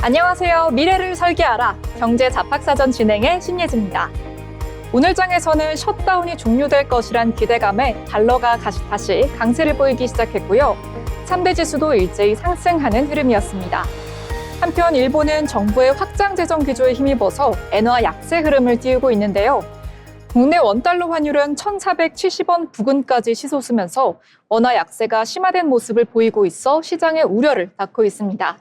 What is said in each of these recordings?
안녕하세요. 미래를 설계하라. 경제 잡학사전 진행의 신예지입니다. 오늘 장에서는 셧다운이 종료될 것이란 기대감에 달러가 다시 강세를 보이기 시작했고요. 3대 지수도 일제히 상승하는 흐름이었습니다. 한편 일본은 정부의 확장 재정 기조에 힘입어서 엔화 약세 흐름을 띄우고 있는데요. 국내 원달러 환율은 1,470원 부근까지 치솟으면서 원화 약세가 심화된 모습을 보이고 있어 시장의 우려를 낳고 있습니다.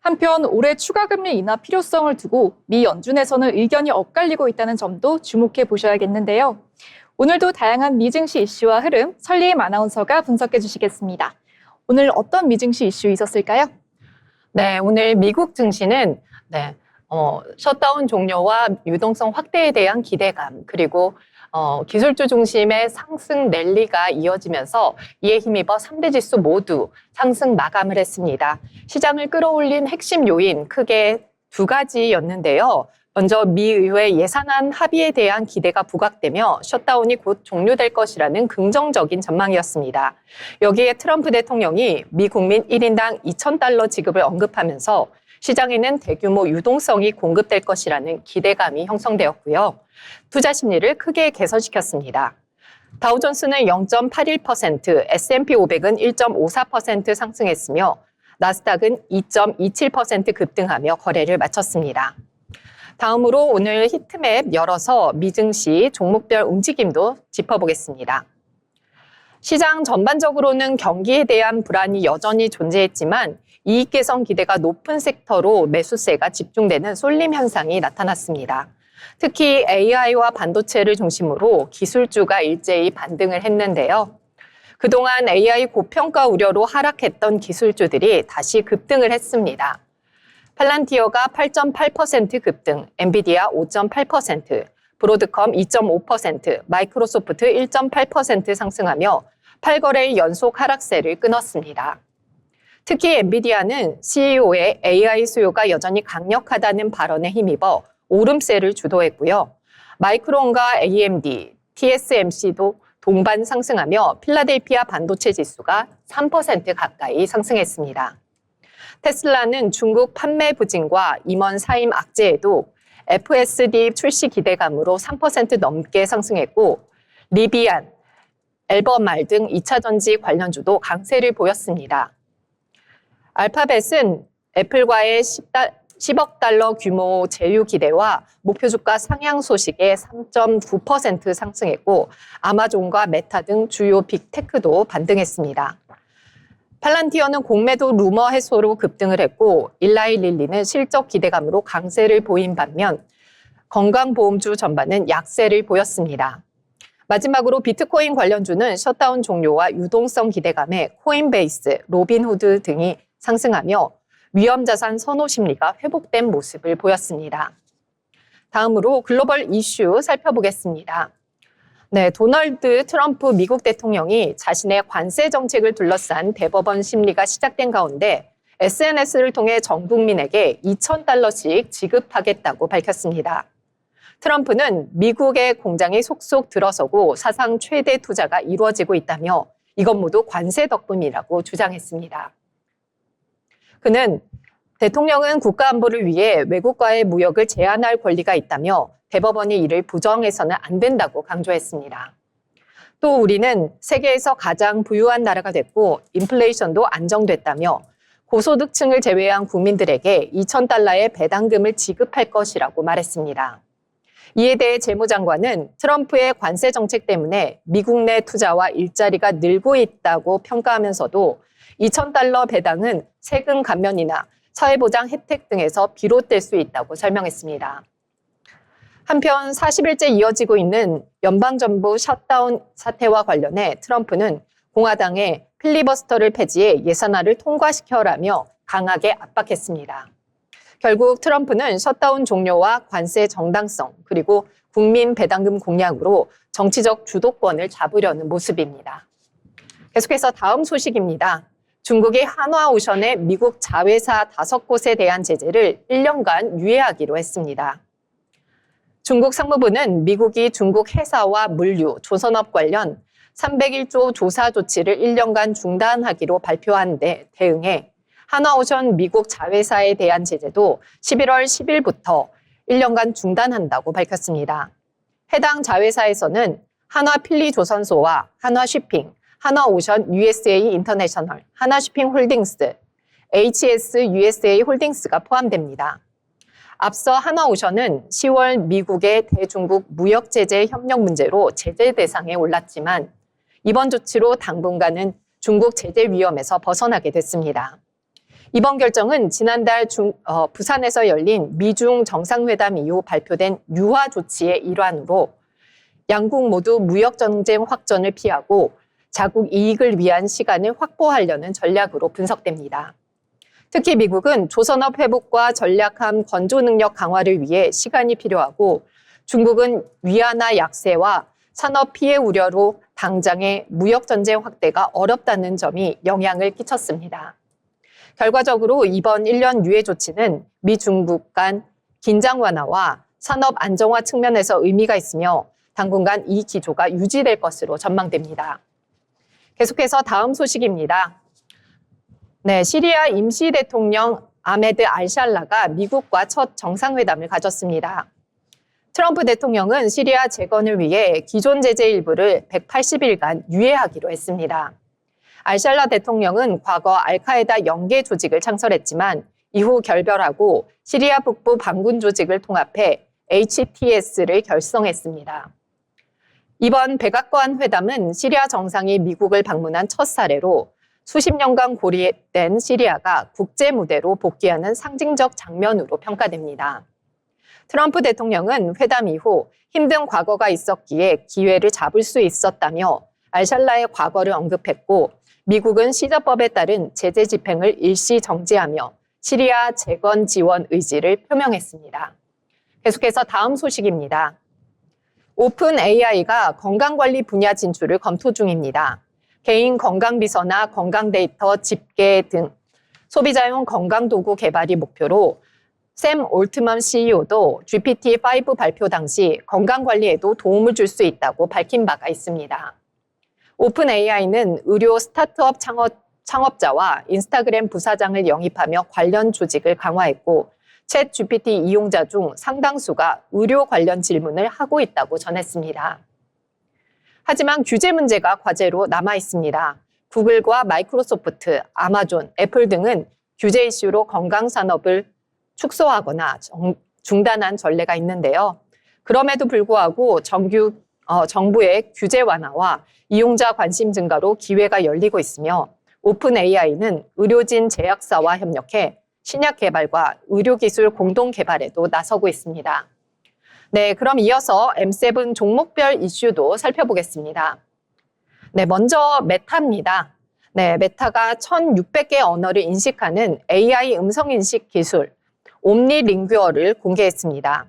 한편 올해 추가금리 인하 필요성을 두고 미 연준에서는 의견이 엇갈리고 있다는 점도 주목해 보셔야겠는데요. 오늘도 다양한 미증시 이슈와 흐름 설리임 아나운서가 분석해 주시겠습니다. 오늘 어떤 미증시 이슈 있었을까요? 네, 오늘 미국 증시는 셧다운 종료와 유동성 확대에 대한 기대감, 그리고 기술주 중심의 상승 랠리가 이어지면서 이에 힘입어 3대 지수 모두 상승 마감을 했습니다. 시장을 끌어올린 핵심 요인 크게 두 가지였는데요. 먼저 미 의회 예산안 합의에 대한 기대가 부각되며 셧다운이 곧 종료될 것이라는 긍정적인 전망이었습니다. 여기에 트럼프 대통령이 미 국민 1인당 $2,000 지급을 언급하면서 시장에는 대규모 유동성이 공급될 것이라는 기대감이 형성되었고요. 투자 심리를 크게 개선시켰습니다. 다우존스는 0.81%, S&P 500은 1.54% 상승했으며 나스닥은 2.27% 급등하며 거래를 마쳤습니다. 다음으로 오늘 히트맵 열어서 미증시 종목별 움직임도 짚어보겠습니다. 시장 전반적으로는 경기에 대한 불안이 여전히 존재했지만 이익 개선 기대가 높은 섹터로 매수세가 집중되는 쏠림 현상이 나타났습니다. 특히 AI와 반도체를 중심으로 기술주가 일제히 반등을 했는데요. 그동안 AI 고평가 우려로 하락했던 기술주들이 다시 급등을 했습니다. 팔란티어가 8.8% 급등, 엔비디아 5.8%, 브로드컴 2.5%, 마이크로소프트 1.8% 상승하며 8거래일 연속 하락세를 끊었습니다. 특히 엔비디아는 CEO의 AI 수요가 여전히 강력하다는 발언에 힘입어 오름세를 주도했고요. 마이크론과 AMD, TSMC도 동반 상승하며 필라델피아 반도체 지수가 3% 가까이 상승했습니다. 테슬라는 중국 판매 부진과 임원 사임 악재에도 FSD 출시 기대감으로 3% 넘게 상승했고 리비안, 엘버말 등 2차 전지 관련주도 강세를 보였습니다. 알파벳은 애플과의 10억 달러 규모 제휴 기대와 목표 주가 상향 소식에 3.9% 상승했고 아마존과 메타 등 주요 빅테크도 반등했습니다. 팔란티어는 공매도 루머 해소로 급등을 했고 일라이 릴리는 실적 기대감으로 강세를 보인 반면 건강보험주 전반은 약세를 보였습니다. 마지막으로 비트코인 관련주는 셧다운 종료와 유동성 기대감에 코인베이스, 로빈후드 등이 상승하며 위험자산 선호 심리가 회복된 모습을 보였습니다. 다음으로 글로벌 이슈 살펴보겠습니다. 네, 도널드 트럼프 미국 대통령이 자신의 관세 정책을 둘러싼 대법원 심리가 시작된 가운데 SNS를 통해 전 국민에게 $2,000씩 지급하겠다고 밝혔습니다. 트럼프는 미국의 공장이 속속 들어서고 사상 최대 투자가 이루어지고 있다며 이것 모두 관세 덕분이라고 주장했습니다. 그는 대통령은 국가 안보를 위해 외국과의 무역을 제한할 권리가 있다며 대법원이 이를 부정해서는 안 된다고 강조했습니다. 또 우리는 세계에서 가장 부유한 나라가 됐고 인플레이션도 안정됐다며 고소득층을 제외한 국민들에게 $2,000의 배당금을 지급할 것이라고 말했습니다. 이에 대해 재무장관은 트럼프의 관세 정책 때문에 미국 내 투자와 일자리가 늘고 있다고 평가하면서도 $2,000 배당은 세금 감면이나 사회보장 혜택 등에서 비롯될 수 있다고 설명했습니다. 한편 40일째 이어지고 있는 연방정부 셧다운 사태와 관련해 트럼프는 공화당에 필리버스터를 폐지해 예산안을 통과시켜라며 강하게 압박했습니다. 결국 트럼프는 셧다운 종료와 관세 정당성 그리고 국민 배당금 공약으로 정치적 주도권을 잡으려는 모습입니다. 계속해서 다음 소식입니다. 중국이 한화오션의 미국 자회사 5곳에 대한 제재를 1년간 유예하기로 했습니다. 중국 상무부는 미국이 중국 회사와 물류, 조선업 관련 301조 조사 조치를 1년간 중단하기로 발표한 데 대응해 한화오션 미국 자회사에 대한 제재도 11월 10일부터 1년간 중단한다고 밝혔습니다. 해당 자회사에서는 한화필리조선소와 한화쉬핑, 한화오션 USA 인터내셔널, 한화쉬핑 홀딩스, HS USA 홀딩스가 포함됩니다. 앞서 한화오션은 10월 미국의 대중국 무역 제재 협력 문제로 제재 대상에 올랐지만 이번 조치로 당분간은 중국 제재 위험에서 벗어나게 됐습니다. 이번 결정은 지난달 부산에서 열린 미중 정상회담 이후 발표된 유화 조치의 일환으로 양국 모두 무역 전쟁 확전을 피하고 자국 이익을 위한 시간을 확보하려는 전략으로 분석됩니다. 특히 미국은 조선업 회복과 전략함 건조 능력 강화를 위해 시간이 필요하고 중국은 위안화 약세와 산업 피해 우려로 당장의 무역 전쟁 확대가 어렵다는 점이 영향을 끼쳤습니다. 결과적으로 이번 1년 유예 조치는 미 중국 간 긴장 완화와 산업 안정화 측면에서 의미가 있으며 당분간 이 기조가 유지될 것으로 전망됩니다. 계속해서 다음 소식입니다. 네, 시리아 임시 대통령 아메드 알샬라가 미국과 첫 정상회담을 가졌습니다. 트럼프 대통령은 시리아 재건을 위해 기존 제재 일부를 180일간 유예하기로 했습니다. 알샬라 대통령은 과거 알카에다 영계 조직을 창설했지만 이후 결별하고 시리아 북부 반군 조직을 통합해 HTS를 결성했습니다. 이번 백악관 회담은 시리아 정상이 미국을 방문한 첫 사례로 수십 년간 고립된 시리아가 국제 무대로 복귀하는 상징적 장면으로 평가됩니다. 트럼프 대통령은 회담 이후 힘든 과거가 있었기에 기회를 잡을 수 있었다며 알샬라의 과거를 언급했고 미국은 시저법에 따른 제재 집행을 일시 정지하며 시리아 재건 지원 의지를 표명했습니다. 계속해서 다음 소식입니다. 오픈 AI가 건강관리 분야 진출을 검토 중입니다. 개인 건강비서나 건강데이터 집계 등 소비자용 건강도구 개발이 목표로 샘 올트먼 CEO도 GPT-5 발표 당시 건강관리에도 도움을 줄 수 있다고 밝힌 바가 있습니다. 오픈 AI는 의료 스타트업 창업자와 인스타그램 부사장을 영입하며 관련 조직을 강화했고 챗 GPT 이용자 중 상당수가 의료 관련 질문을 하고 있다고 전했습니다. 하지만 규제 문제가 과제로 남아 있습니다. 구글과 마이크로소프트, 아마존, 애플 등은 규제 이슈로 건강 산업을 축소하거나 중단한 전례가 있는데요. 그럼에도 불구하고 정부의 규제 완화와 이용자 관심 증가로 기회가 열리고 있으며 오픈 AI는 의료진 제약사와 협력해 신약 개발과 의료기술 공동 개발에도 나서고 있습니다. 네, 그럼 이어서 M7 종목별 이슈도 살펴보겠습니다. 네, 먼저 메타입니다. 네, 메타가 1,600개 언어를 인식하는 AI 음성인식 기술 옴니링규어를 공개했습니다.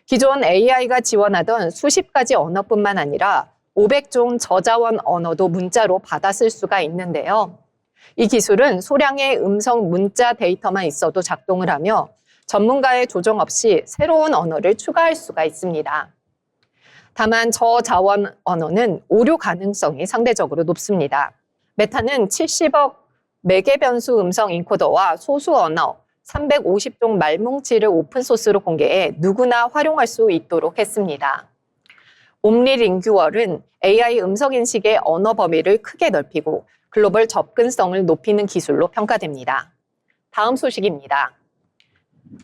기존 AI가 지원하던 수십 가지 언어뿐만 아니라 500종 저자원 언어도 문자로 받아 쓸 수가 있는데요. 이 기술은 소량의 음성 문자 데이터만 있어도 작동을 하며 전문가의 조정 없이 새로운 언어를 추가할 수가 있습니다. 다만 저자원 언어는 오류 가능성이 상대적으로 높습니다. 메타는 70억 매개 변수 음성 인코더와 소수 언어 350종 말뭉치를 오픈소스로 공개해 누구나 활용할 수 있도록 했습니다. 옴니링규얼은 AI 음성인식의 언어 범위를 크게 넓히고 글로벌 접근성을 높이는 기술로 평가됩니다. 다음 소식입니다.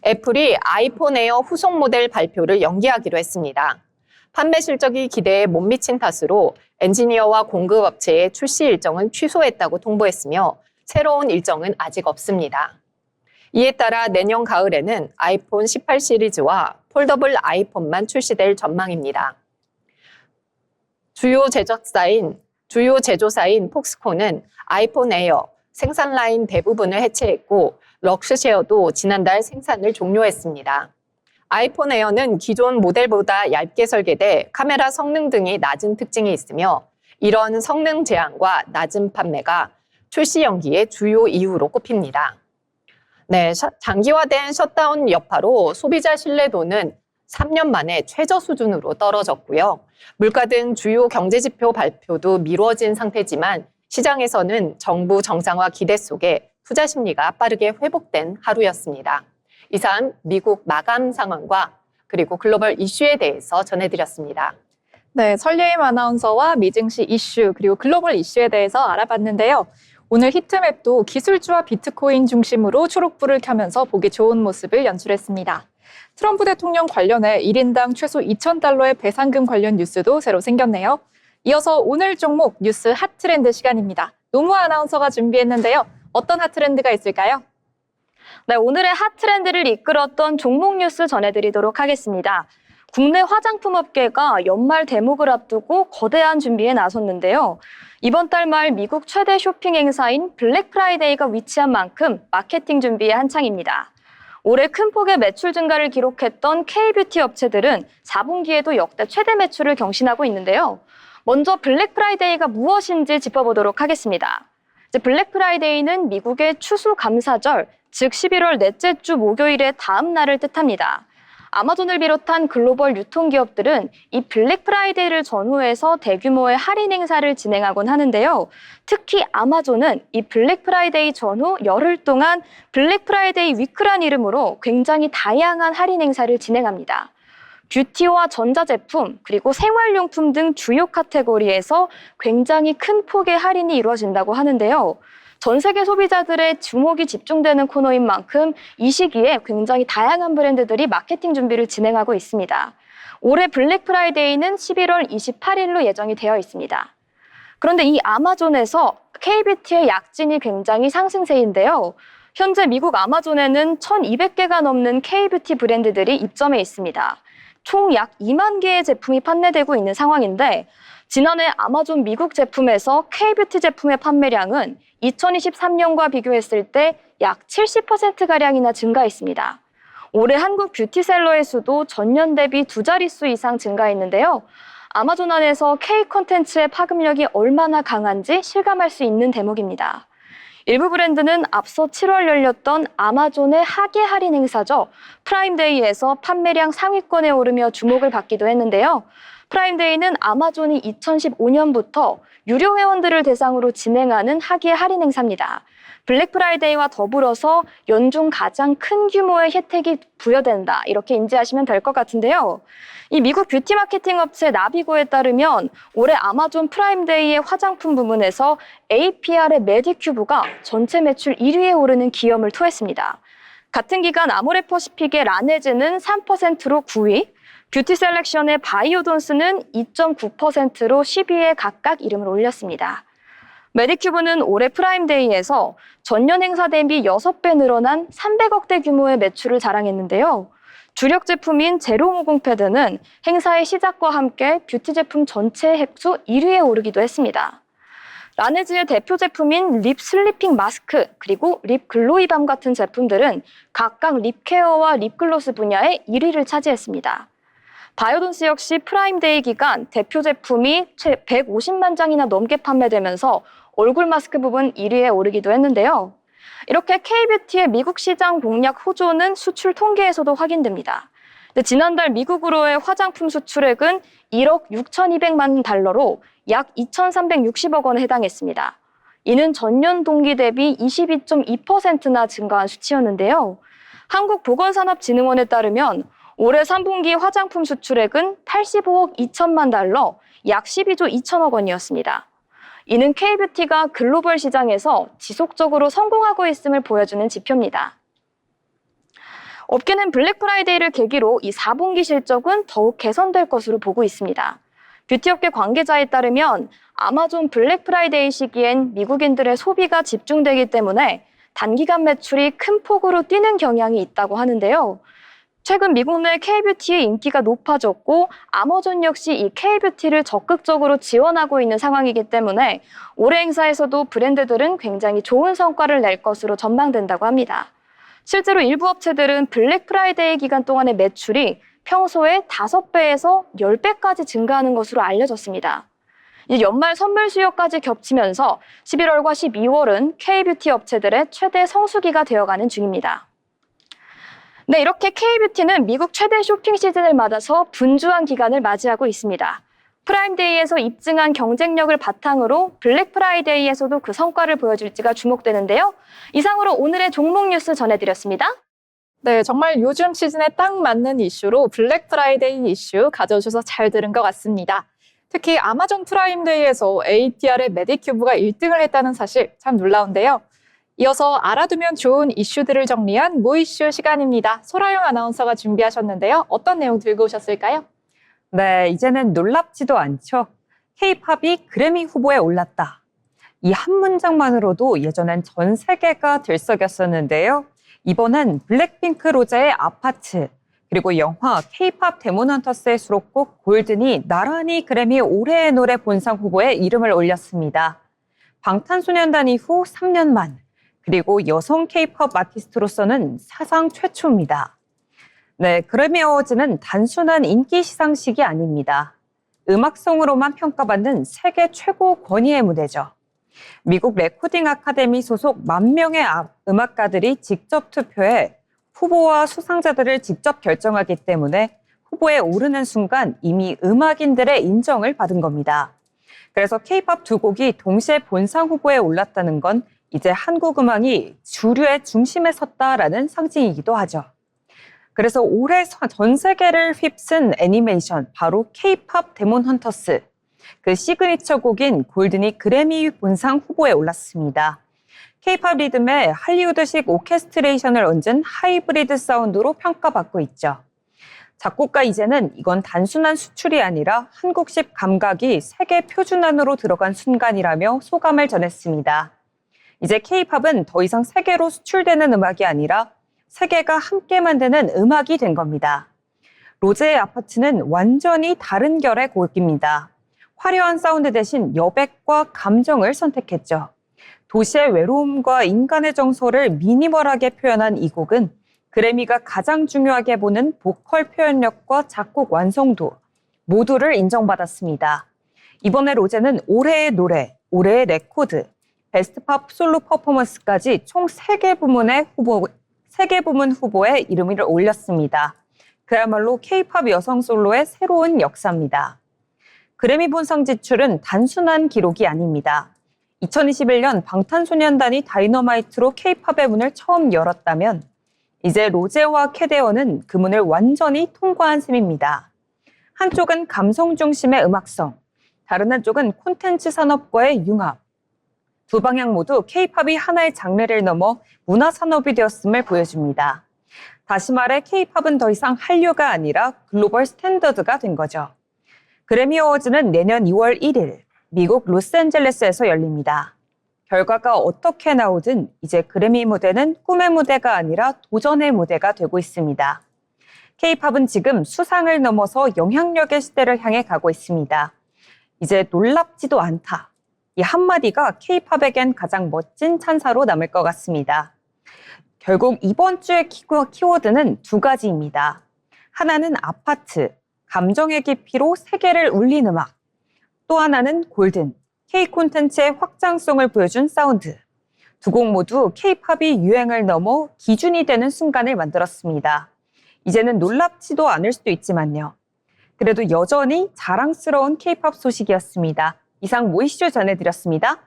애플이 아이폰 에어 후속 모델 발표를 연기하기로 했습니다. 판매 실적이 기대에 못 미친 탓으로 엔지니어와 공급업체의 출시 일정은 취소했다고 통보했으며 새로운 일정은 아직 없습니다. 이에 따라 내년 가을에는 아이폰 18 시리즈와 폴더블 아이폰만 출시될 전망입니다. 주요 제조사인 폭스콘은 아이폰 에어 생산 라인 대부분을 해체했고 럭스쉐어도 지난달 생산을 종료했습니다. 아이폰 에어는 기존 모델보다 얇게 설계돼 카메라 성능 등이 낮은 특징이 있으며 이런 성능 제한과 낮은 판매가 출시 연기의 주요 이유로 꼽힙니다. 네, 장기화된 셧다운 여파로 소비자 신뢰도는 3년 만에 최저 수준으로 떨어졌고요. 물가 등 주요 경제지표 발표도 미뤄진 상태지만 시장에서는 정부 정상화 기대 속에 투자 심리가 빠르게 회복된 하루였습니다. 이상 미국 마감 상황과 그리고 글로벌 이슈에 대해서 전해드렸습니다. 네, 설예임 아나운서와 미증시 이슈 그리고 글로벌 이슈에 대해서 알아봤는데요. 오늘 히트맵도 기술주와 비트코인 중심으로 초록불을 켜면서 보기 좋은 모습을 연출했습니다. 트럼프 대통령 관련해 1인당 최소 2,000달러의 배상금 관련 뉴스도 새로 생겼네요. 이어서 오늘 종목 뉴스 핫트렌드 시간입니다. 노무아 아나운서가 준비했는데요. 어떤 핫트렌드가 있을까요? 네, 오늘의 핫트렌드를 이끌었던 종목 뉴스 전해드리도록 하겠습니다. 국내 화장품 업계가 연말 대목을 앞두고 거대한 준비에 나섰는데요. 이번 달 말 미국 최대 쇼핑 행사인 블랙 프라이데이가 위치한 만큼 마케팅 준비에 한창입니다. 올해 큰 폭의 매출 증가를 기록했던 K뷰티 업체들은 4분기에도 역대 최대 매출을 경신하고 있는데요. 먼저 블랙 프라이데이가 무엇인지 짚어보도록 하겠습니다. 블랙 프라이데이는 미국의 추수감사절, 즉 11월 넷째 주 목요일의 다음 날을 뜻합니다. 아마존을 비롯한 글로벌 유통기업들은 이 블랙 프라이데이를 전후해서 대규모의 할인 행사를 진행하곤 하는데요. 특히 아마존은 이 블랙 프라이데이 전후 열흘 동안 블랙 프라이데이 위크란 이름으로 굉장히 다양한 할인 행사를 진행합니다. 뷰티와 전자제품, 그리고 생활용품 등 주요 카테고리에서 굉장히 큰 폭의 할인이 이루어진다고 하는데요. 전 세계 소비자들의 주목이 집중되는 코너인 만큼 이 시기에 굉장히 다양한 브랜드들이 마케팅 준비를 진행하고 있습니다. 올해 블랙 프라이데이는 11월 28일로 예정이 되어 있습니다. 그런데 이 아마존에서 K뷰티의 약진이 굉장히 상승세인데요. 현재 미국 아마존에는 1,200개가 넘는 K뷰티 브랜드들이 입점해 있습니다. 총 약 2만 개의 제품이 판매되고 있는 상황인데 지난해 아마존 미국 제품에서 K뷰티 제품의 판매량은 2023년과 비교했을 때 약 70%가량이나 증가했습니다. 올해 한국 뷰티셀러의 수도 전년 대비 2자릿수 이상 증가했는데요. 아마존 안에서 K 콘텐츠의 파급력이 얼마나 강한지 실감할 수 있는 대목입니다. 일부 브랜드는 앞서 7월 열렸던 아마존의 하계 할인 행사죠. 프라임데이에서 판매량 상위권에 오르며 주목을 받기도 했는데요. 프라임데이는 아마존이 2015년부터 유료 회원들을 대상으로 진행하는 하계 할인 행사입니다. 블랙 프라이데이와 더불어서 연중 가장 큰 규모의 혜택이 부여된다, 이렇게 인지하시면 될 것 같은데요. 이 미국 뷰티 마케팅 업체 나비고에 따르면 올해 아마존 프라임데이의 화장품 부문에서 APR의 메디큐브가 전체 매출 1위에 오르는 기염을 토했습니다. 같은 기간 아모레퍼시픽의 라네즈는 3%로 9위, 뷰티 셀렉션의 바이오돈스는 2.9%로 10위에 각각 이름을 올렸습니다. 메디큐브는 올해 프라임데이에서 전년 행사 대비 6배 늘어난 300억대 규모의 매출을 자랑했는데요. 주력 제품인 제로모공 패드는 행사의 시작과 함께 뷰티 제품 전체 획수 1위에 오르기도 했습니다. 라네즈의 대표 제품인 립 슬리핑 마스크, 그리고 립 글로이밤 같은 제품들은 각각 립 케어와 립 글로스 분야에 1위를 차지했습니다. 바이오돈스 역시 프라임데이 기간 대표 제품이 150만 장이나 넘게 판매되면서 얼굴 마스크 부분 1위에 오르기도 했는데요. 이렇게 K뷰티의 미국 시장 공략 호조는 수출 통계에서도 확인됩니다. 지난달 미국으로의 화장품 수출액은 1억 6,200만 달러로 약 2,360억 원에 해당했습니다. 이는 전년 동기 대비 22.2%나 증가한 수치였는데요. 한국보건산업진흥원에 따르면 올해 3분기 화장품 수출액은 85억 2천만 달러, 약 12조 2천억 원이었습니다. 이는 K뷰티가 글로벌 시장에서 지속적으로 성공하고 있음을 보여주는 지표입니다. 업계는 블랙 프라이데이를 계기로 이 4분기 실적은 더욱 개선될 것으로 보고 있습니다. 뷰티업계 관계자에 따르면 아마존 블랙 프라이데이 시기엔 미국인들의 소비가 집중되기 때문에 단기간 매출이 큰 폭으로 뛰는 경향이 있다고 하는데요. 최근 미국 내 K뷰티의 인기가 높아졌고 아마존 역시 이 K뷰티를 적극적으로 지원하고 있는 상황이기 때문에 올해 행사에서도 브랜드들은 굉장히 좋은 성과를 낼 것으로 전망된다고 합니다. 실제로 일부 업체들은 블랙 프라이데이 기간 동안의 매출이 평소에 5배에서 10배까지 증가하는 것으로 알려졌습니다. 연말 선물 수요까지 겹치면서 11월과 12월은 K뷰티 업체들의 최대 성수기가 되어가는 중입니다. 네, 이렇게 K뷰티는 미국 최대 쇼핑 시즌을 맞아서 분주한 기간을 맞이하고 있습니다. 프라임데이에서 입증한 경쟁력을 바탕으로 블랙 프라이데이에서도 그 성과를 보여줄지가 주목되는데요. 이상으로 오늘의 종목 뉴스 전해드렸습니다. 네, 정말 요즘 시즌에 딱 맞는 이슈로 블랙 프라이데이 이슈 가져오셔서 잘 들은 것 같습니다. 특히 아마존 프라임데이에서 ATR의 메디큐브가 1등을 했다는 사실 참 놀라운데요. 이어서 알아두면 좋은 이슈들을 정리한 모이슈 시간입니다. 소라영 아나운서가 준비하셨는데요. 어떤 내용 들고 오셨을까요? 네, 이제는 놀랍지도 않죠. K-팝이 그래미 후보에 올랐다. 이 한 문장만으로도 예전엔 전 세계가 들썩였었는데요. 이번엔 블랙핑크 로제의 아파트, 그리고 영화 K-팝 데몬헌터스의 수록곡 골든이 나란히 그래미 올해의 노래 본상 후보에 이름을 올렸습니다. 방탄소년단 이후 3년 만, 그리고 여성 K-팝 아티스트로서는 사상 최초입니다. 네, 그래미 어워즈는 단순한 인기 시상식이 아닙니다. 음악성으로만 평가받는 세계 최고 권위의 무대죠. 미국 레코딩 아카데미 소속 10,000명의 음악가들이 직접 투표해 후보와 수상자들을 직접 결정하기 때문에 후보에 오르는 순간 이미 음악인들의 인정을 받은 겁니다. 그래서 K-팝 두 곡이 동시에 본상 후보에 올랐다는 건 이제 한국 음악이 주류의 중심에 섰다라는 상징이기도 하죠. 그래서 올해 전 세계를 휩쓴 애니메이션, 바로 K-팝 데몬헌터스. 그 시그니처 곡인 골든이 그래미 본상 후보에 올랐습니다. K-팝 리듬에 할리우드식 오케스트레이션을 얹은 하이브리드 사운드로 평가받고 있죠. 작곡가 이제는 이건 단순한 수출이 아니라 한국식 감각이 세계 표준안으로 들어간 순간이라며 소감을 전했습니다. 이제 K-팝은 더 이상 세계로 수출되는 음악이 아니라 세계가 함께 만드는 음악이 된 겁니다. 로제의 아파트는 완전히 다른 결의 곡입니다. 화려한 사운드 대신 여백과 감정을 선택했죠. 도시의 외로움과 인간의 정서를 미니멀하게 표현한 이 곡은 그래미가 가장 중요하게 보는 보컬 표현력과 작곡 완성도 모두를 인정받았습니다. 이번에 로제는 올해의 노래, 올해의 레코드, 베스트 팝 솔로 퍼포먼스까지 총 3개 부문 후보에 이름을 올렸습니다. 그야말로 K-팝 여성 솔로의 새로운 역사입니다. 그래미 본상 지출은 단순한 기록이 아닙니다. 2021년 방탄소년단이 다이너마이트로 K-팝의 문을 처음 열었다면 이제 로제와 캐데어는 그 문을 완전히 통과한 셈입니다. 한쪽은 감성 중심의 음악성, 다른 한쪽은 콘텐츠 산업과의 융합. 두 방향 모두 K-팝이 하나의 장르를 넘어 문화 산업이 되었음을 보여줍니다. 다시 말해 K-팝은 더 이상 한류가 아니라 글로벌 스탠더드가 된 거죠. 그래미 어워즈는 내년 2월 1일 미국 로스앤젤레스에서 열립니다. 결과가 어떻게 나오든 이제 그래미 무대는 꿈의 무대가 아니라 도전의 무대가 되고 있습니다. K-팝은 지금 수상을 넘어서 영향력의 시대를 향해 가고 있습니다. 이제 놀랍지도 않다. 이 한마디가 K-팝에겐 가장 멋진 찬사로 남을 것 같습니다. 결국 이번 주의 키워드는 2가지입니다. 하나는 아파트, 감정의 깊이로 세계를 울린 음악. 또 하나는 골든, K 콘텐츠의 확장성을 보여준 사운드. 두 곡 모두 K-팝이 유행을 넘어 기준이 되는 순간을 만들었습니다. 이제는 놀랍지도 않을 수도 있지만요. 그래도 여전히 자랑스러운 K-팝 소식이었습니다. 이상 모이슈 전해드렸습니다.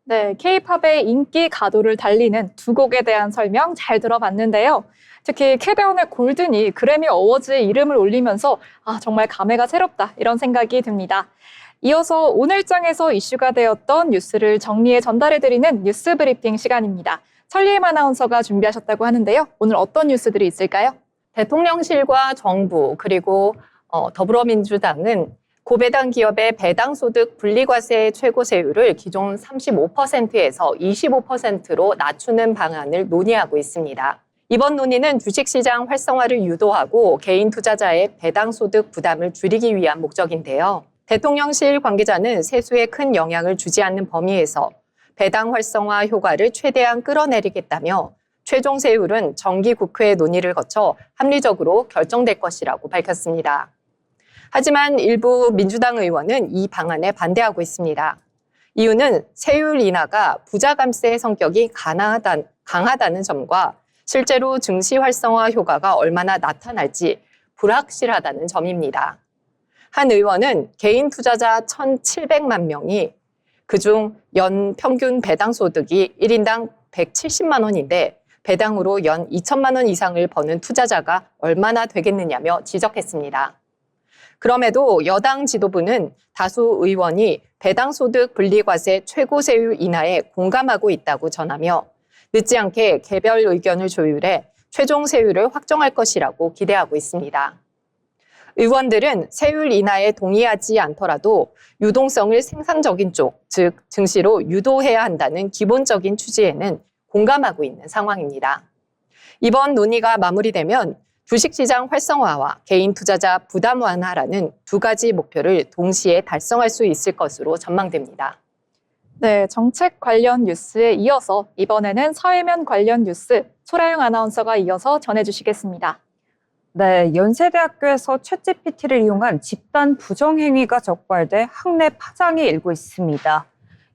네, K-팝의 인기 가도를 달리는 두 곡에 대한 설명 잘 들어봤는데요. 특히 캐데온의 골든이 그래미 어워즈에 이름을 올리면서 정말 감회가 새롭다 이런 생각이 듭니다. 이어서 오늘장에서 이슈가 되었던 뉴스를 정리해 전달해드리는 뉴스 브리핑 시간입니다. 설리임 아나운서가 준비하셨다고 하는데요. 오늘 어떤 뉴스들이 있을까요? 대통령실과 정부 그리고 더불어민주당은 고배당 기업의 배당소득 분리과세 최고세율을 기존 35%에서 25%로 낮추는 방안을 논의하고 있습니다. 이번 논의는 주식시장 활성화를 유도하고 개인 투자자의 배당소득 부담을 줄이기 위한 목적인데요. 대통령실 관계자는 세수에 큰 영향을 주지 않는 범위에서 배당 활성화 효과를 최대한 끌어내리겠다며 최종 세율은 정기국회 논의를 거쳐 합리적으로 결정될 것이라고 밝혔습니다. 하지만 일부 민주당 의원은 이 방안에 반대하고 있습니다. 이유는 세율 인하가 부자 감세의 성격이 강하다는 점과 실제로 증시 활성화 효과가 얼마나 나타날지 불확실하다는 점입니다. 한 의원은 개인 투자자 1,700만 명이 그중 연 평균 배당 소득이 1인당 170만 원인데 배당으로 연 2천만 원 이상을 버는 투자자가 얼마나 되겠느냐며 지적했습니다. 그럼에도 여당 지도부는 다수 의원이 배당 소득 분리과세 최고 세율 인하에 공감하고 있다고 전하며 늦지 않게 개별 의견을 조율해 최종 세율을 확정할 것이라고 기대하고 있습니다. 의원들은 세율 인하에 동의하지 않더라도 유동성을 생산적인 쪽, 즉 증시로 유도해야 한다는 기본적인 취지에는 공감하고 있는 상황입니다. 이번 논의가 마무리되면 주식시장 활성화와 개인 투자자 부담 완화라는 두 가지 목표를 동시에 달성할 수 있을 것으로 전망됩니다. 네, 정책 관련 뉴스에 이어서 이번에는 사회면 관련 뉴스 소라영 아나운서가 이어서 전해주시겠습니다. 네, 연세대학교에서 챗GPT를 이용한 집단 부정행위가 적발돼 학내 파장이 일고 있습니다.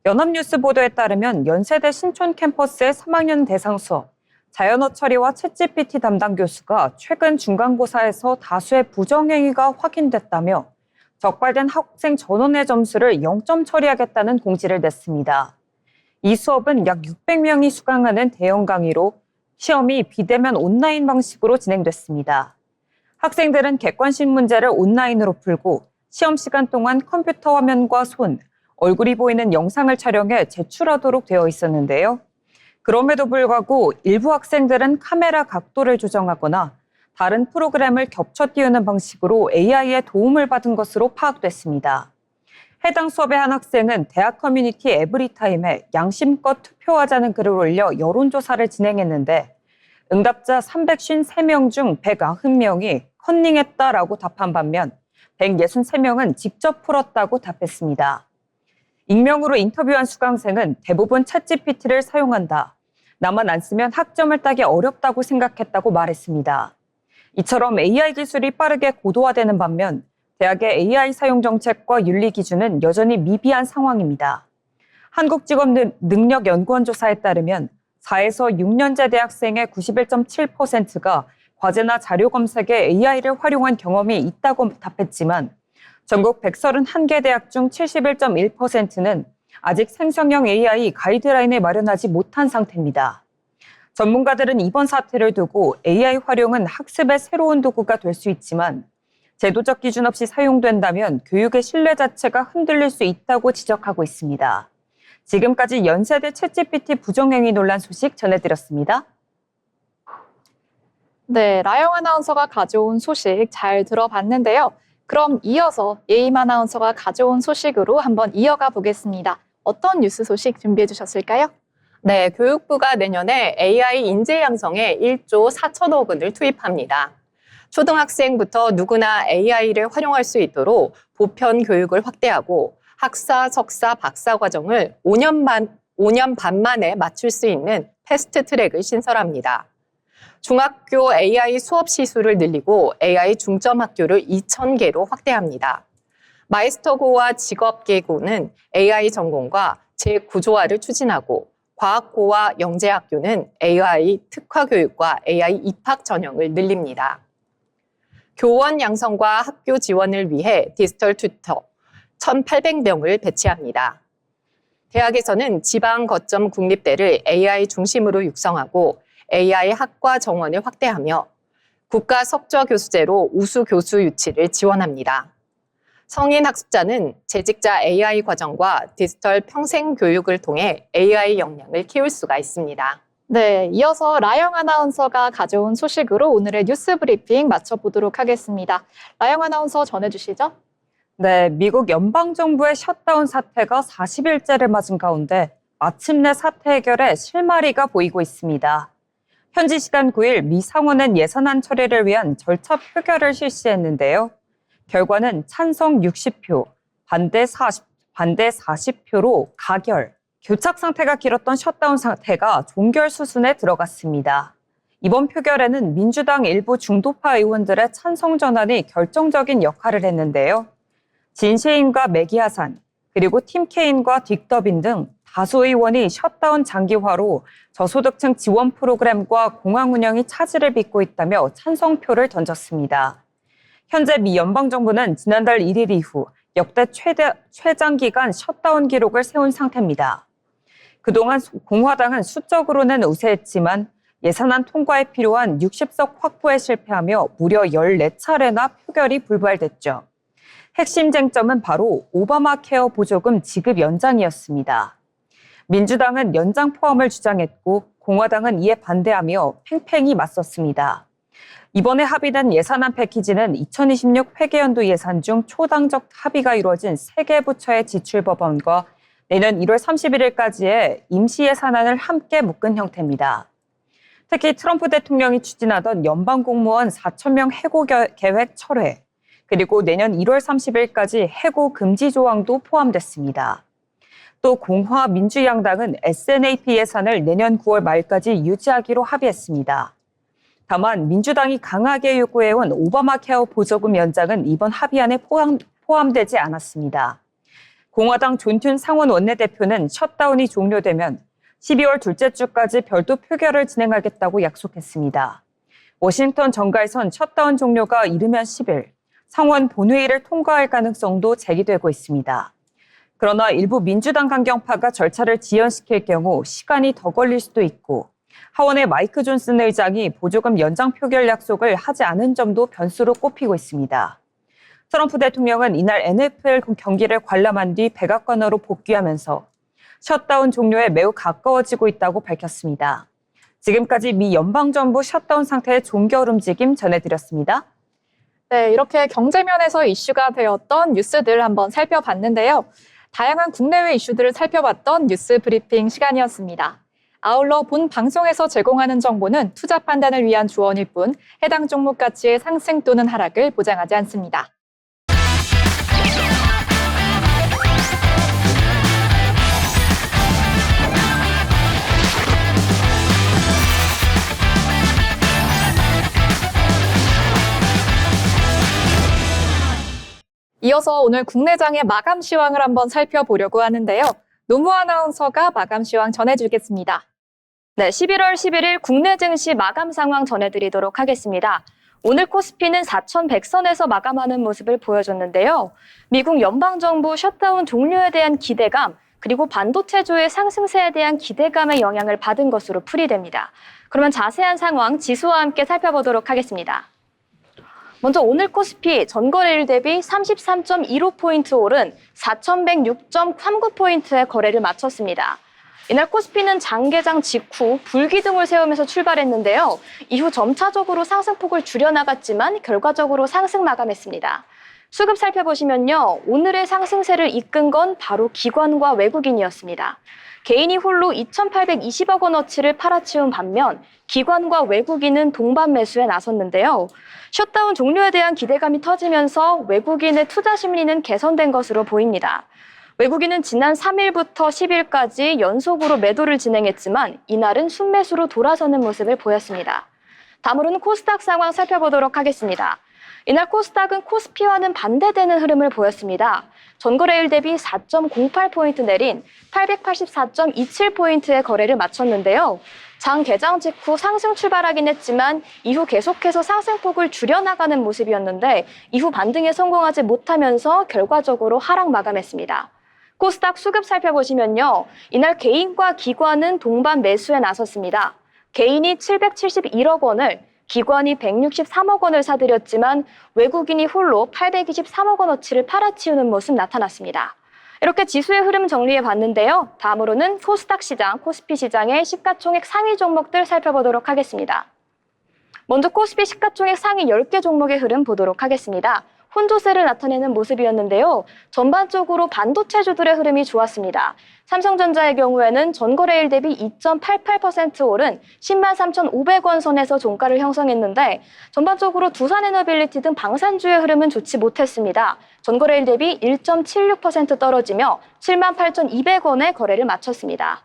연합뉴스 보도에 따르면 연세대 신촌 캠퍼스의 3학년 대상 수업, 자연어 처리와 챗GPT 담당 교수가 최근 중간고사에서 다수의 부정행위가 확인됐다며 적발된 학생 전원의 점수를 0점 처리하겠다는 공지를 냈습니다. 이 수업은 약 600명이 수강하는 대형 강의로 시험이 비대면 온라인 방식으로 진행됐습니다. 학생들은 객관식 문제를 온라인으로 풀고 시험 시간 동안 컴퓨터 화면과 손, 얼굴이 보이는 영상을 촬영해 제출하도록 되어 있었는데요. 그럼에도 불구하고 일부 학생들은 카메라 각도를 조정하거나 다른 프로그램을 겹쳐 띄우는 방식으로 AI의 도움을 받은 것으로 파악됐습니다. 해당 수업의 한 학생은 대학 커뮤니티 에브리타임에 양심껏 투표하자는 글을 올려 여론조사를 진행했는데 응답자 353명 중 190명이 컨닝했다라고 답한 반면 163명은 직접 풀었다고 답했습니다. 익명으로 인터뷰한 수강생은 대부분 챗GPT를 사용한다. 나만 안 쓰면 학점을 따기 어렵다고 생각했다고 말했습니다. 이처럼 AI 기술이 빠르게 고도화되는 반면 대학의 AI 사용 정책과 윤리 기준은 여전히 미비한 상황입니다. 한국직업능력연구원 조사에 따르면 4에서 6년제 대학생의 91.7%가 과제나 자료 검색에 AI를 활용한 경험이 있다고 답했지만 전국 131개 대학 중 71.1%는 아직 생성형 AI 가이드라인을 마련하지 못한 상태입니다. 전문가들은 이번 사태를 두고 AI 활용은 학습의 새로운 도구가 될 수 있지만 제도적 기준 없이 사용된다면 교육의 신뢰 자체가 흔들릴 수 있다고 지적하고 있습니다. 지금까지 연세대 챗GPT 부정행위 논란 소식 전해드렸습니다. 네, 라영 아나운서가 가져온 소식 잘 들어봤는데요. 그럼 이어서 예임 아나운서가 가져온 소식으로 한번 이어가 보겠습니다. 어떤 뉴스 소식 준비해 주셨을까요? 네, 교육부가 내년에 AI 인재 양성에 1조 4천억 원을 투입합니다. 초등학생부터 누구나 AI를 활용할 수 있도록 보편 교육을 확대하고 학사, 석사, 박사 과정을 5년 반 만에 맞출 수 있는 패스트 트랙을 신설합니다. 중학교 AI 수업 시수를 늘리고 AI 중점 학교를 2,000개로 확대합니다. 마이스터고와 직업계고는 AI 전공과 재구조화를 추진하고 과학고와 영재학교는 AI 특화 교육과 AI 입학 전형을 늘립니다. 교원 양성과 학교 지원을 위해 디지털 튜터 1,800명을 배치합니다. 대학에서는 지방 거점 국립대를 AI 중심으로 육성하고 AI 학과 정원을 확대하며 국가 석좌 교수제로 우수 교수 유치를 지원합니다. 성인 학습자는 재직자 AI 과정과 디지털 평생 교육을 통해 AI 역량을 키울 수가 있습니다. 네, 이어서 라영 아나운서가 가져온 소식으로 오늘의 뉴스 브리핑 마쳐보도록 하겠습니다. 라영 아나운서 전해주시죠. 네, 미국 연방정부의 셧다운 사태가 40일째를 맞은 가운데 마침내 사태 해결에 실마리가 보이고 있습니다. 현지 시간 9일 미 상원은 예산안 처리를 위한 절차 표결을 실시했는데요. 결과는 찬성 60표, 반대 40표로 가결. 교착 상태가 길었던 셧다운 상태가 종결 수순에 들어갔습니다. 이번 표결에는 민주당 일부 중도파 의원들의 찬성 전환이 결정적인 역할을 했는데요. 진셰인과 매기 하산, 그리고 팀 케인과 딕 더빈 등 다수 의원이 셧다운 장기화로 저소득층 지원 프로그램과 공항 운영이 차질을 빚고 있다며 찬성표를 던졌습니다. 현재 미 연방정부는 지난달 1일 이후 역대 최장기간 셧다운 기록을 세운 상태입니다. 그동안 공화당은 수적으로는 우세했지만 예산안 통과에 필요한 60석 확보에 실패하며 무려 14차례나 표결이 불발됐죠. 핵심 쟁점은 바로 오바마 케어 보조금 지급 연장이었습니다. 민주당은 연장 포함을 주장했고 공화당은 이에 반대하며 팽팽히 맞섰습니다. 이번에 합의된 예산안 패키지는 2026 회계연도 예산 중 초당적 합의가 이루어진 3개 부처의 지출 법안과 내년 1월 31일까지의 임시 예산안을 함께 묶은 형태입니다. 특히 트럼프 대통령이 추진하던 연방 공무원 4,000명 해고 계획 철회, 그리고 내년 1월 30일까지 해고 금지 조항도 포함됐습니다. 또 공화 민주양당은 SNAP 예산을 내년 9월 말까지 유지하기로 합의했습니다. 다만 민주당이 강하게 요구해온 오바마 케어 보조금 연장은 이번 합의안에 포함되지 않았습니다. 공화당 존 상원 원내대표는 셧다운이 종료되면 12월 둘째 주까지 별도 표결을 진행하겠다고 약속했습니다. 워싱턴 정가에선 셧다운 종료가 이르면 10일, 상원 본회의를 통과할 가능성도 제기되고 있습니다. 그러나 일부 민주당 강경파가 절차를 지연시킬 경우 시간이 더 걸릴 수도 있고 하원의 마이크 존슨 의장이 보조금 연장 표결 약속을 하지 않은 점도 변수로 꼽히고 있습니다. 트럼프 대통령은 이날 NFL 경기를 관람한 뒤 백악관으로 복귀하면서 셧다운 종료에 매우 가까워지고 있다고 밝혔습니다. 지금까지 미 연방정부 셧다운 상태의 종결 움직임 전해드렸습니다. 네, 이렇게 경제면에서 이슈가 되었던 뉴스들 한번 살펴봤는데요. 다양한 국내외 이슈들을 살펴봤던 뉴스 브리핑 시간이었습니다. 아울러 본 방송에서 제공하는 정보는 투자 판단을 위한 조언일 뿐 해당 종목 가치의 상승 또는 하락을 보장하지 않습니다. 이어서 오늘 국내장의 마감 시황을 한번 살펴보려고 하는데요. 노무 아나운서가 마감 시황 전해주겠습니다. 네, 11월 11일 국내 증시 마감 상황 전해드리도록 하겠습니다. 오늘 코스피는 4,100선에서 마감하는 모습을 보여줬는데요. 미국 연방정부 셧다운 종료에 대한 기대감, 그리고 반도체주의 상승세에 대한 기대감의 영향을 받은 것으로 풀이됩니다. 그러면 자세한 상황 지수와 함께 살펴보도록 하겠습니다. 먼저 오늘 코스피 전거래일 대비 33.15포인트 오른 4,106.39포인트의 거래를 마쳤습니다. 이날 코스피는 장개장 직후 불기둥을 세우면서 출발했는데요. 이후 점차적으로 상승폭을 줄여나갔지만 결과적으로 상승 마감했습니다. 수급 살펴보시면요. 오늘의 상승세를 이끈 건 바로 기관과 외국인이었습니다. 개인이 홀로 2,820억 원어치를 팔아치운 반면 기관과 외국인은 동반 매수에 나섰는데요. 셧다운 종료에 대한 기대감이 터지면서 외국인의 투자 심리는 개선된 것으로 보입니다. 외국인은 지난 3일부터 10일까지 연속으로 매도를 진행했지만 이날은 순매수로 돌아서는 모습을 보였습니다. 다음으로는 코스닥 상황 살펴보도록 하겠습니다. 이날 코스닥은 코스피와는 반대되는 흐름을 보였습니다. 전거래일 대비 4.08포인트 내린 884.27포인트의 거래를 마쳤는데요. 장 개장 직후 상승 출발하긴 했지만 이후 계속해서 상승폭을 줄여나가는 모습이었는데 이후 반등에 성공하지 못하면서 결과적으로 하락 마감했습니다. 코스닥 수급 살펴보시면요. 이날 개인과 기관은 동반 매수에 나섰습니다. 개인이 771억 원을, 기관이 163억 원을 사들였지만 외국인이 홀로 823억 원어치를 팔아치우는 모습 나타났습니다. 이렇게 지수의 흐름 정리해 봤는데요. 다음으로는 코스닥 시장, 코스피 시장의 시가총액 상위 종목들 살펴보도록 하겠습니다. 먼저 코스피 시가총액 상위 10개 종목의 흐름 보도록 하겠습니다. 혼조세를 나타내는 모습이었는데요. 전반적으로 반도체주들의 흐름이 좋았습니다. 삼성전자의 경우에는 전거래일 대비 2.88% 오른 10만 3,500원 선에서 종가를 형성했는데 전반적으로 두산에너빌리티 등 방산주의 흐름은 좋지 못했습니다. 전거래일 대비 1.76% 떨어지며 7만 8,200원에 거래를 마쳤습니다.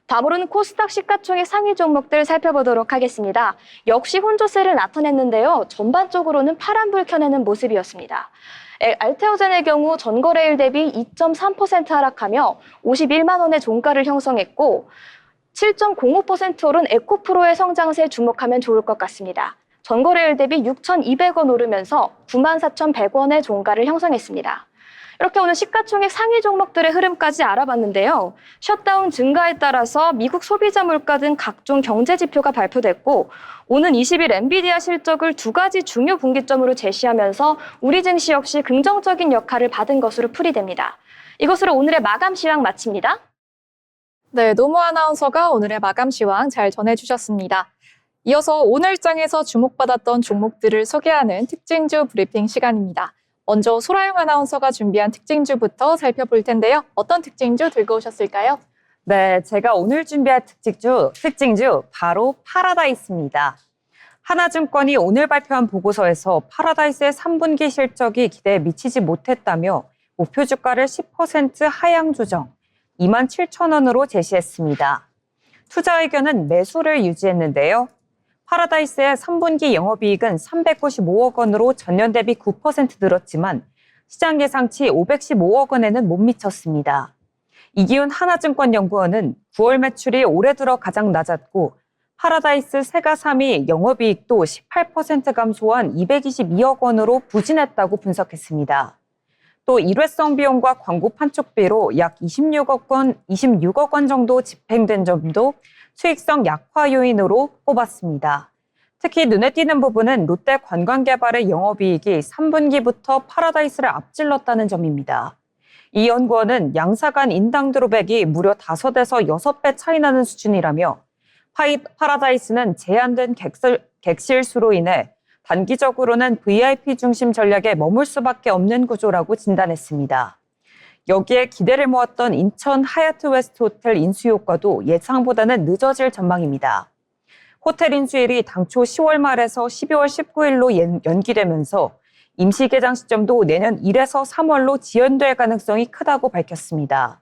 다음으로는 코스닥 시가총액 상위 종목들 살펴보도록 하겠습니다. 역시 혼조세를 나타냈는데요. 전반적으로는 파란불 켜내는 모습이었습니다. 알테오젠의 경우 전거래일 대비 2.3% 하락하며 51만 원의 종가를 형성했고 7.05% 오른 에코프로의 성장세에 주목하면 좋을 것 같습니다. 전거래일 대비 6,200원 오르면서 94,100원의 종가를 형성했습니다. 이렇게 오늘 시가총액 상위 종목들의 흐름까지 알아봤는데요. 셧다운 증가에 따라서 미국 소비자 물가 등 각종 경제 지표가 발표됐고 오는 20일 엔비디아 실적을 두 가지 중요 분기점으로 제시하면서 우리 증시 역시 긍정적인 역할을 받은 것으로 풀이됩니다. 이것으로 오늘의 마감 시황 마칩니다. 네, 노무 아나운서가 오늘의 마감 시황 잘 전해주셨습니다. 이어서 오늘 장에서 주목받았던 종목들을 소개하는 특징주 브리핑 시간입니다. 먼저 소라영 아나운서가 준비한 특징주부터 살펴볼 텐데요. 어떤 특징주 들고 오셨을까요? 네, 제가 오늘 준비한 특징주 바로 파라다이스입니다. 하나증권이 오늘 발표한 보고서에서 파라다이스의 3분기 실적이 기대에 미치지 못했다며 목표 주가를 10% 하향 조정, 27,000원으로 제시했습니다. 투자 의견은 매수를 유지했는데요. 파라다이스의 3분기 영업이익은 395억 원으로 전년 대비 9% 늘었지만 시장 예상치 515억 원에는 못 미쳤습니다. 이기훈 하나증권연구원은 9월 매출이 올해 들어 가장 낮았고 파라다이스 세가 3위 영업이익도 18% 감소한 222억 원으로 부진했다고 분석했습니다. 또 일회성 비용과 광고 판촉비로 약 26억 원 정도 집행된 점도 수익성 약화 요인으로 꼽았습니다. 특히 눈에 띄는 부분은 롯데 관광개발의 영업이익이 3분기부터 파라다이스를 앞질렀다는 점입니다. 이 연구원은 양사 간 인당 드롭액이 무려 5에서 6배 차이 나는 수준이라며 파라다이스는 제한된 객실 수로 인해 단기적으로는 VIP 중심 전략에 머물 수밖에 없는 구조라고 진단했습니다. 여기에 기대를 모았던 인천 하얏트 웨스트 호텔 인수 효과도 예상보다는 늦어질 전망입니다. 호텔 인수일이 당초 10월 말에서 12월 19일로 연기되면서 임시 개장 시점도 내년 1에서 3월로 지연될 가능성이 크다고 밝혔습니다.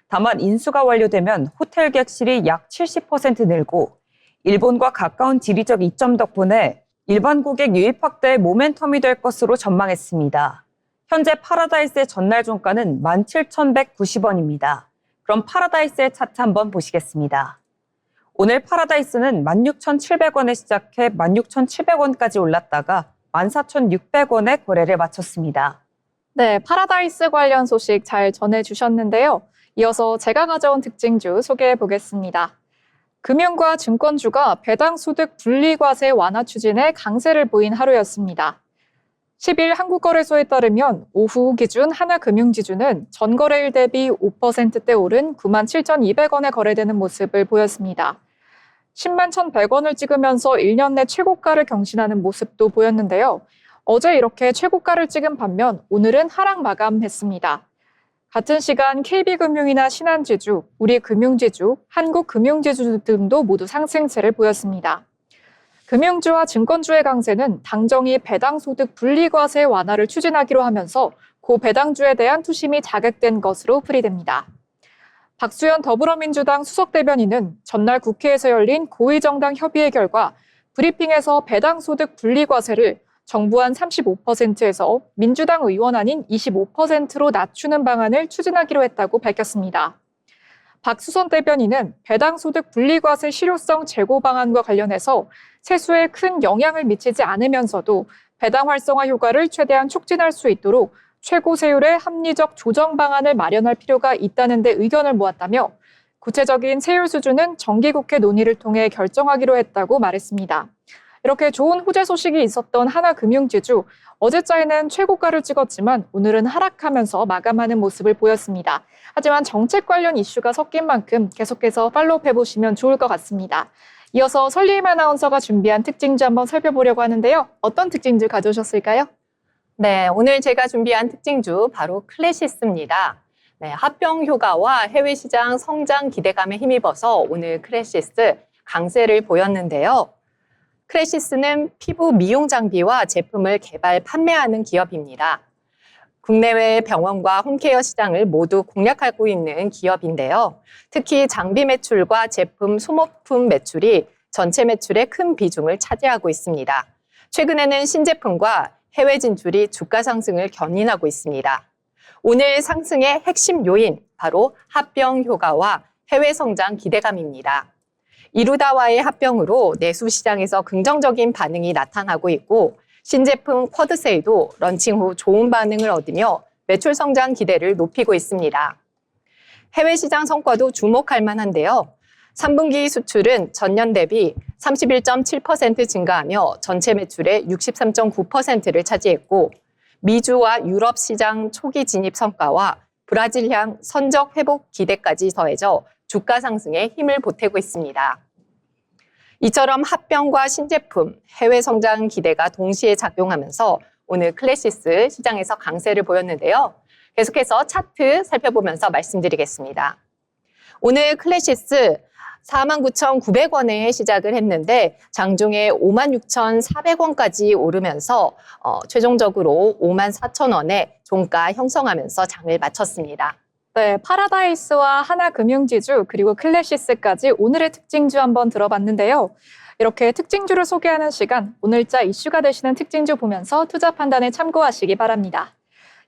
다만 인수가 완료되면 호텔 객실이 약 70% 늘고 일본과 가까운 지리적 이점 덕분에 일반 고객 유입 확대의 모멘텀이 될 것으로 전망했습니다. 현재 파라다이스의 전날 종가는 17,190원입니다. 그럼 파라다이스의 차트 한번 보시겠습니다. 오늘 파라다이스는 16,700원에 시작해 16,700원까지 올랐다가 14,600원에 거래를 마쳤습니다. 네, 파라다이스 관련 소식 잘 전해주셨는데요. 이어서 제가 가져온 특징주 소개해 보겠습니다. 금융과 증권주가 배당소득 분리과세 완화 추진에 강세를 보인 하루였습니다. 10일 한국거래소에 따르면 오후 기준 하나금융지주는 전거래일 대비 5%대 오른 97,200원에 거래되는 모습을 보였습니다. 10만 1,100원을 찍으면서 1년 내 최고가를 경신하는 모습도 보였는데요. 어제 이렇게 최고가를 찍은 반면 오늘은 하락 마감했습니다. 같은 시간 KB금융이나 신한지주, 우리금융지주, 한국금융지주 등도 모두 상승세를 보였습니다. 금융주와 증권주의 강세는 당정이 배당소득 분리과세 완화를 추진하기로 하면서 고 배당주에 대한 투심이 자극된 것으로 풀이됩니다. 박수현 더불어민주당 수석대변인은 전날 국회에서 열린 고위정당 협의회 결과 브리핑에서 배당소득 분리과세를 정부안 35%에서 민주당 의원 아닌 25%로 낮추는 방안을 추진하기로 했다고 밝혔습니다. 박수선 대변인은 배당소득 분리과세 실효성 제고 방안과 관련해서 세수에 큰 영향을 미치지 않으면서도 배당 활성화 효과를 최대한 촉진할 수 있도록 최고 세율의 합리적 조정 방안을 마련할 필요가 있다는 데 의견을 모았다며 구체적인 세율 수준은 정기국회 논의를 통해 결정하기로 했다고 말했습니다. 이렇게 좋은 호재 소식이 있었던 하나금융지주, 어제자에는 최고가를 찍었지만 오늘은 하락하면서 마감하는 모습을 보였습니다. 하지만 정책 관련 이슈가 섞인 만큼 계속해서 팔로우해보시면 좋을 것 같습니다. 이어서 설리임 아나운서가 준비한 특징주 한번 살펴보려고 하는데요. 어떤 특징주 가져오셨을까요? 네, 오늘 제가 준비한 특징주 바로 클래시스입니다. 네, 합병 효과와 해외 시장 성장 기대감에 힘입어서 오늘 클래시스 강세를 보였는데요. 클래시스는 피부 미용 장비와 제품을 개발, 판매하는 기업입니다. 국내외 병원과 홈케어 시장을 모두 공략하고 있는 기업인데요. 특히 장비 매출과 제품, 소모품 매출이 전체 매출의 큰 비중을 차지하고 있습니다. 최근에는 신제품과 해외 진출이 주가 상승을 견인하고 있습니다. 오늘 상승의 핵심 요인, 바로 합병 효과와 해외 성장 기대감입니다. 이루다와의 합병으로 내수 시장에서 긍정적인 반응이 나타나고 있고 신제품 쿼드세이도 런칭 후 좋은 반응을 얻으며 매출 성장 기대를 높이고 있습니다. 해외 시장 성과도 주목할 만한데요. 3분기 수출은 전년 대비 31.7% 증가하며 전체 매출의 63.9%를 차지했고 미주와 유럽 시장 초기 진입 성과와 브라질향 선적 회복 기대까지 더해져 주가 상승에 힘을 보태고 있습니다. 이처럼 합병과 신제품, 해외 성장 기대가 동시에 작용하면서 오늘 클래시스 시장에서 강세를 보였는데요. 계속해서 차트 살펴보면서 말씀드리겠습니다. 오늘 클래시스 49,900원에 시작을 했는데 장중에 56,400원까지 오르면서 최종적으로 54,000원에 종가 형성하면서 장을 마쳤습니다. 네, 파라다이스와 하나금융지주 그리고 클래시스까지 오늘의 특징주 한번 들어봤는데요. 이렇게 특징주를 소개하는 시간, 오늘자 이슈가 되시는 특징주 보면서 투자 판단에 참고하시기 바랍니다.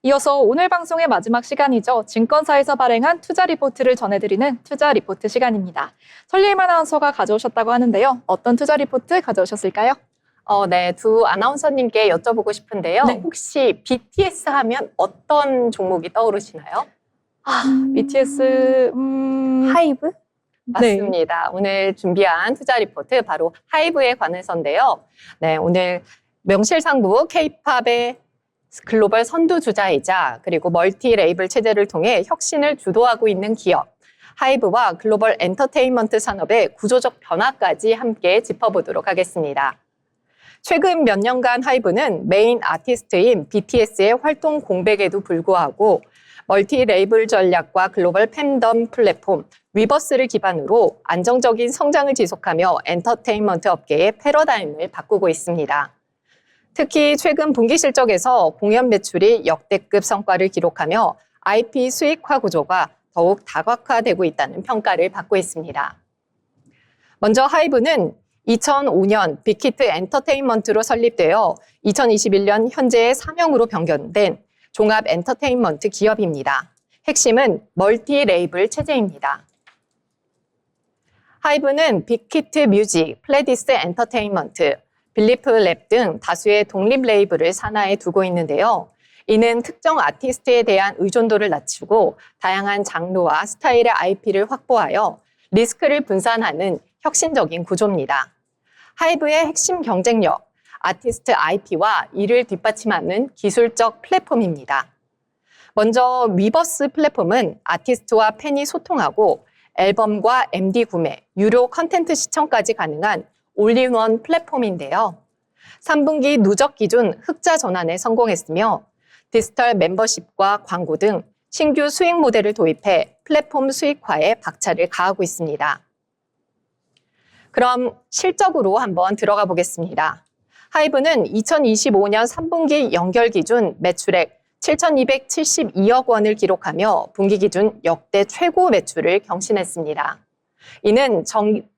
이어서 오늘 방송의 마지막 시간이죠. 증권사에서 발행한 투자 리포트를 전해드리는 투자 리포트 시간입니다. 설리임 아나운서가 가져오셨다고 하는데요. 어떤 투자 리포트 가져오셨을까요? 네, 두 아나운서님께 여쭤보고 싶은데요. 네. 혹시 BTS 하면 어떤 종목이 떠오르시나요? BTS, 하이브? 네. 맞습니다. 오늘 준비한 투자 리포트 바로 하이브에 관해서인데요. 네, 오늘 명실상부 K-팝의 글로벌 선두주자이자 그리고 멀티 레이블 체제를 통해 혁신을 주도하고 있는 기업 하이브와 글로벌 엔터테인먼트 산업의 구조적 변화까지 함께 짚어보도록 하겠습니다. 최근 몇 년간 하이브는 메인 아티스트인 BTS의 활동 공백에도 불구하고 멀티 레이블 전략과 글로벌 팬덤 플랫폼 위버스를 기반으로 안정적인 성장을 지속하며 엔터테인먼트 업계의 패러다임을 바꾸고 있습니다. 특히 최근 분기 실적에서 공연 매출이 역대급 성과를 기록하며 IP 수익화 구조가 더욱 다각화되고 있다는 평가를 받고 있습니다. 먼저 하이브는 2005년 빅히트 엔터테인먼트로 설립되어 2021년 현재의 사명으로 변경된 종합 엔터테인먼트 기업입니다. 핵심은 멀티 레이블 체제입니다. 하이브는 빅히트 뮤직, 플레디스 엔터테인먼트, 빌리프 랩 등 다수의 독립 레이블을 산하에 두고 있는데요. 이는 특정 아티스트에 대한 의존도를 낮추고 다양한 장르와 스타일의 IP를 확보하여 리스크를 분산하는 혁신적인 구조입니다. 하이브의 핵심 경쟁력, 아티스트 IP와 이를 뒷받침하는 기술적 플랫폼입니다. 먼저 위버스 플랫폼은 아티스트와 팬이 소통하고 앨범과 MD 구매, 유료 컨텐츠 시청까지 가능한 올인원 플랫폼인데요. 3분기 누적 기준 흑자 전환에 성공했으며 디지털 멤버십과 광고 등 신규 수익 모델을 도입해 플랫폼 수익화에 박차를 가하고 있습니다. 그럼 실적으로 한번 들어가 보겠습니다. 하이브는 2025년 3분기 연결 기준 매출액 7,272억 원을 기록하며 분기 기준 역대 최고 매출을 경신했습니다. 이는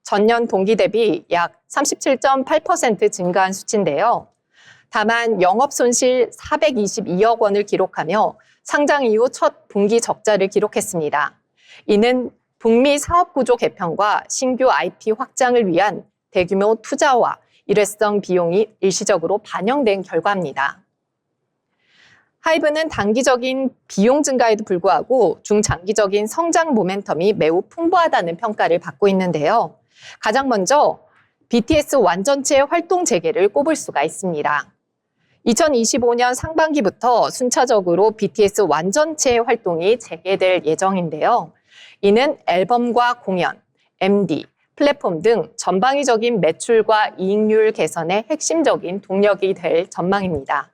전년 동기 대비 약 37.8% 증가한 수치인데요. 다만 영업 손실 422억 원을 기록하며 상장 이후 첫 분기 적자를 기록했습니다. 이는 북미 사업 구조 개편과 신규 IP 확장을 위한 대규모 투자와 일회성 비용이 일시적으로 반영된 결과입니다. 하이브는 단기적인 비용 증가에도 불구하고 중장기적인 성장 모멘텀이 매우 풍부하다는 평가를 받고 있는데요. 가장 먼저 BTS 완전체 활동 재개를 꼽을 수가 있습니다. 2025년 상반기부터 순차적으로 BTS 완전체 활동이 재개될 예정인데요. 이는 앨범과 공연, MD, 플랫폼 등 전방위적인 매출과 이익률 개선의 핵심적인 동력이 될 전망입니다.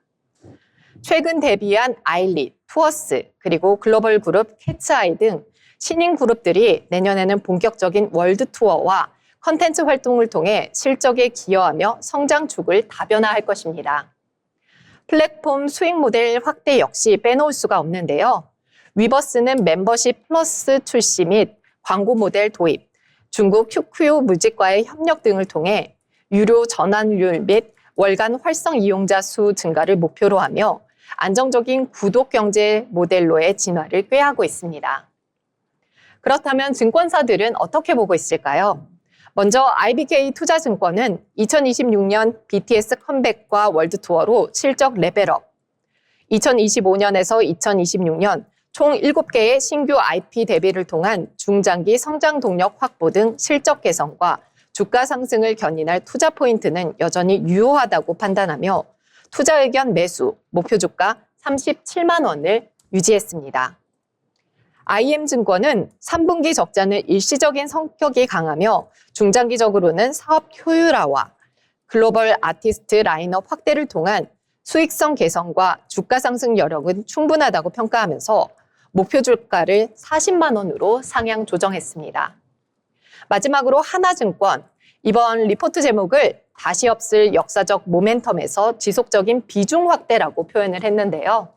최근 데뷔한 아일릿, 투어스, 그리고 글로벌 그룹 캐츠아이 등 신인 그룹들이 내년에는 본격적인 월드 투어와 컨텐츠 활동을 통해 실적에 기여하며 성장축을 다변화할 것입니다. 플랫폼 수익 모델 확대 역시 빼놓을 수가 없는데요. 위버스는 멤버십 플러스 출시 및 광고 모델 도입, 중국 QQ 뮤직과의 협력 등을 통해 유료 전환율 및 월간 활성 이용자 수 증가를 목표로 하며 안정적인 구독 경제 모델로의 진화를 꾀하고 있습니다. 그렇다면 증권사들은 어떻게 보고 있을까요? 먼저 IBK 투자증권은 2026년 BTS 컴백과 월드투어로 실적 레벨업, 2025년에서 2026년 총 7개의 신규 IP 대비를 통한 중장기 성장 동력 확보 등 실적 개선과 주가 상승을 견인할 투자 포인트는 여전히 유효하다고 판단하며 투자 의견 매수, 목표 주가 37만 원을 유지했습니다. IM증권은 3분기 적자는 일시적인 성격이 강하며 중장기적으로는 사업 효율화와 글로벌 아티스트 라인업 확대를 통한 수익성 개선과 주가 상승 여력은 충분하다고 평가하면서 목표 주가를 40만 원으로 상향 조정했습니다. 마지막으로 하나증권, 이번 리포트 제목을 다시 없을 역사적 모멘텀에서 지속적인 비중 확대라고 표현을 했는데요.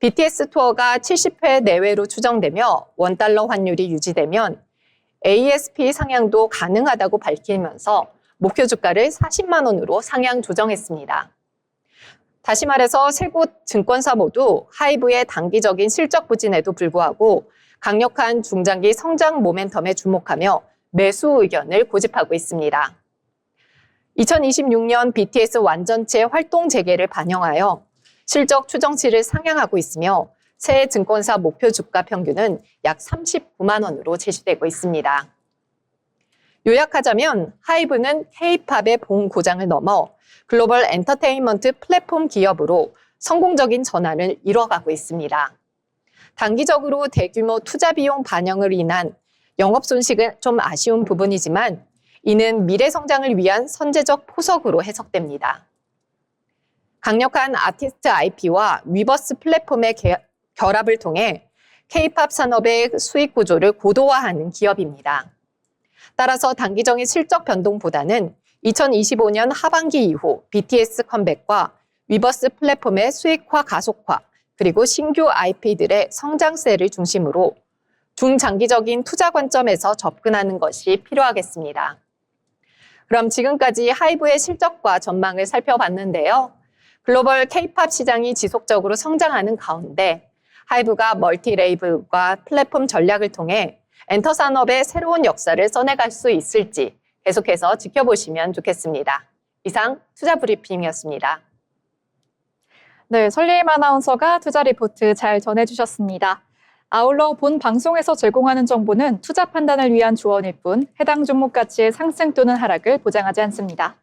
BTS 투어가 70회 내외로 추정되며 원달러 환율이 유지되면 ASP 상향도 가능하다고 밝히면서 목표 주가를 40만 원으로 상향 조정했습니다. 다시 말해서 세 곳 증권사 모두 하이브의 단기적인 실적 부진에도 불구하고 강력한 중장기 성장 모멘텀에 주목하며 매수 의견을 고집하고 있습니다. 2026년 BTS 완전체 활동 재개를 반영하여 실적 추정치를 상향하고 있으며 새 증권사 목표 주가 평균은 약 39만 원으로 제시되고 있습니다. 요약하자면 하이브는 K-팝의 본 고장을 넘어 글로벌 엔터테인먼트 플랫폼 기업으로 성공적인 전환을 이뤄가고 있습니다. 단기적으로 대규모 투자 비용 반영을 인한 영업 손실은 좀 아쉬운 부분이지만 이는 미래 성장을 위한 선제적 포석으로 해석됩니다. 강력한 아티스트 IP와 위버스 플랫폼의 결합을 통해 K-팝 산업의 수익 구조를 고도화하는 기업입니다. 따라서 단기적인 실적 변동보다는 2025년 하반기 이후 BTS 컴백과 위버스 플랫폼의 수익화 가속화, 그리고 신규 IP들의 성장세를 중심으로 중장기적인 투자 관점에서 접근하는 것이 필요하겠습니다. 그럼 지금까지 하이브의 실적과 전망을 살펴봤는데요. 글로벌 K-팝 시장이 지속적으로 성장하는 가운데 하이브가 멀티 레이블과 플랫폼 전략을 통해 엔터 산업의 새로운 역사를 써내갈 수 있을지 계속해서 지켜보시면 좋겠습니다. 이상 투자 브리핑이었습니다. 네, 설리임 아나운서가 투자 리포트 잘 전해주셨습니다. 아울러 본 방송에서 제공하는 정보는 투자 판단을 위한 조언일 뿐 해당 종목 가치의 상승 또는 하락을 보장하지 않습니다.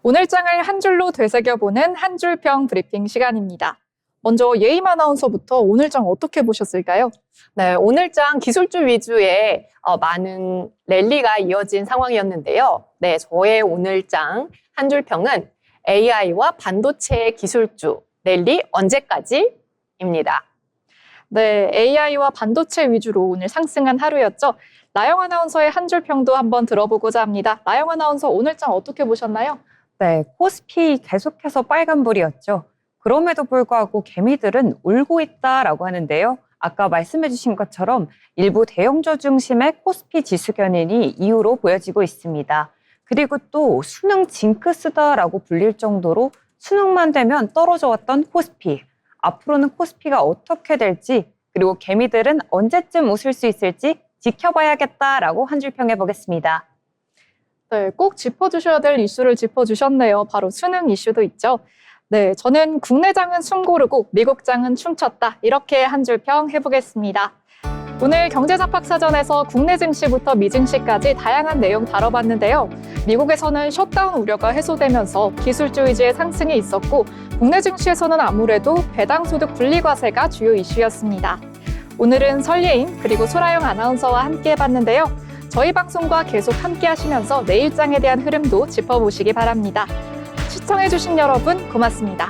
오늘 장을 한 줄로 되새겨보는 한 줄평 브리핑 시간입니다. 먼저 예임 아나운서부터 오늘 장 어떻게 보셨을까요? 네, 오늘 장 기술주 위주의 많은 랠리가 이어진 상황이었는데요. 네, 저의 오늘 장 한 줄평은 AI와 반도체 기술주 랠리 언제까지입니다. 네, AI와 반도체 위주로 오늘 상승한 하루였죠. 나영 아나운서의 한 줄평도 한번 들어보고자 합니다. 나영 아나운서 오늘 장 어떻게 보셨나요? 네, 코스피 계속해서 빨간불이었죠. 그럼에도 불구하고 개미들은 울고 있다라고 하는데요. 아까 말씀해 주신 것처럼 일부 대형주 중심의 코스피 지수 견인이 이유로 보여지고 있습니다. 그리고 또 수능 징크스다라고 불릴 정도로 수능만 되면 떨어져 왔던 코스피. 앞으로는 코스피가 어떻게 될지, 그리고 개미들은 언제쯤 웃을 수 있을지 지켜봐야겠다라고 한 줄 평해보겠습니다. 네, 꼭 짚어주셔야 될 이슈를 짚어주셨네요. 바로 수능 이슈도 있죠. 네, 저는 국내 장은 숨 고르고 미국 장은 춤췄다. 이렇게 한 줄 평 해보겠습니다. 오늘 경제잡학사전에서 국내 증시부터 미증시까지 다양한 내용 다뤄봤는데요. 미국에서는 셧다운 우려가 해소되면서 기술주 위주의 상승이 있었고 국내 증시에서는 아무래도 배당소득 분리과세가 주요 이슈였습니다. 오늘은 설예임 그리고 소라영 아나운서와 함께 해봤는데요. 저희 방송과 계속 함께 하시면서 내일장에 대한 흐름도 짚어보시기 바랍니다. 시청해주신 여러분 고맙습니다.